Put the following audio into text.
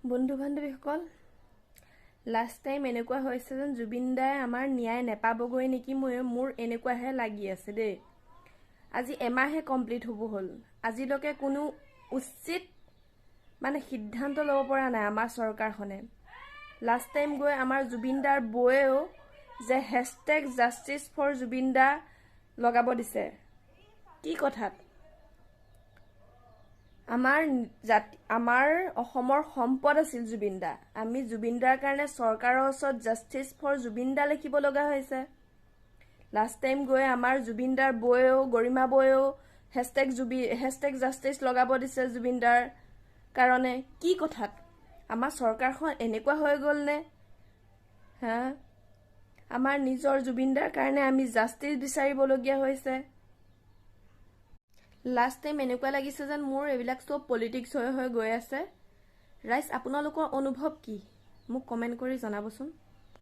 বন্ধু বান্ধৱীসকল, last time এনেকুৱা হৈছে যেন জুবিন দাই আমাৰ ন্যায় নেপাবগৈ নেকি। মোৰ এনেকুৱাহে লাগি আছে দেই। আজি এমাহে কমপ্লিট হ'ব হ'ল, আজিলৈকে কোনো উচিত সিদ্ধান্ত ল'ব পৰা নাই আমাৰ চৰকাৰখনে। লাষ্ট টাইম গৈ আমাৰ জুবিন দাৰ বৌয়েও যে হেছটেগ জাষ্টিছ ফৰ জুবিন দা লগাব দিছে। কি কথাত? আমাৰ অসমৰ সম্পদ আছিল জুবিন দা। আমি জুবিন দাৰ কাৰণে চৰকাৰৰ ওচৰত জাষ্টিছ ফৰ জুবিন দা লিখিব লগা হৈছে। লাষ্ট টাইম গৈ আমাৰ জুবিন দাৰ বৌয়েও, গৰিমা বৌয়েও হেছটেগ জাষ্টিছ লগাব দিছে জুবিন দাৰ কাৰণে। কি কথাত? আমাৰ চৰকাৰখন এনেকুৱা হৈ গ'লনে? আমাৰ নিজৰ জুবিন দাৰ কাৰণে আমি জাষ্টিছ বিচাৰিবলগীয়া হৈছে। লাষ্ট টাইম এনেকুৱা লাগিছে যেন মোৰ এইবিলাক চব পলিটিক্স হৈ গৈ আছে। ৰাইজ, আপোনালোকৰ অনুভৱ কি? মোক কমেণ্ট কৰি জনাবচোন।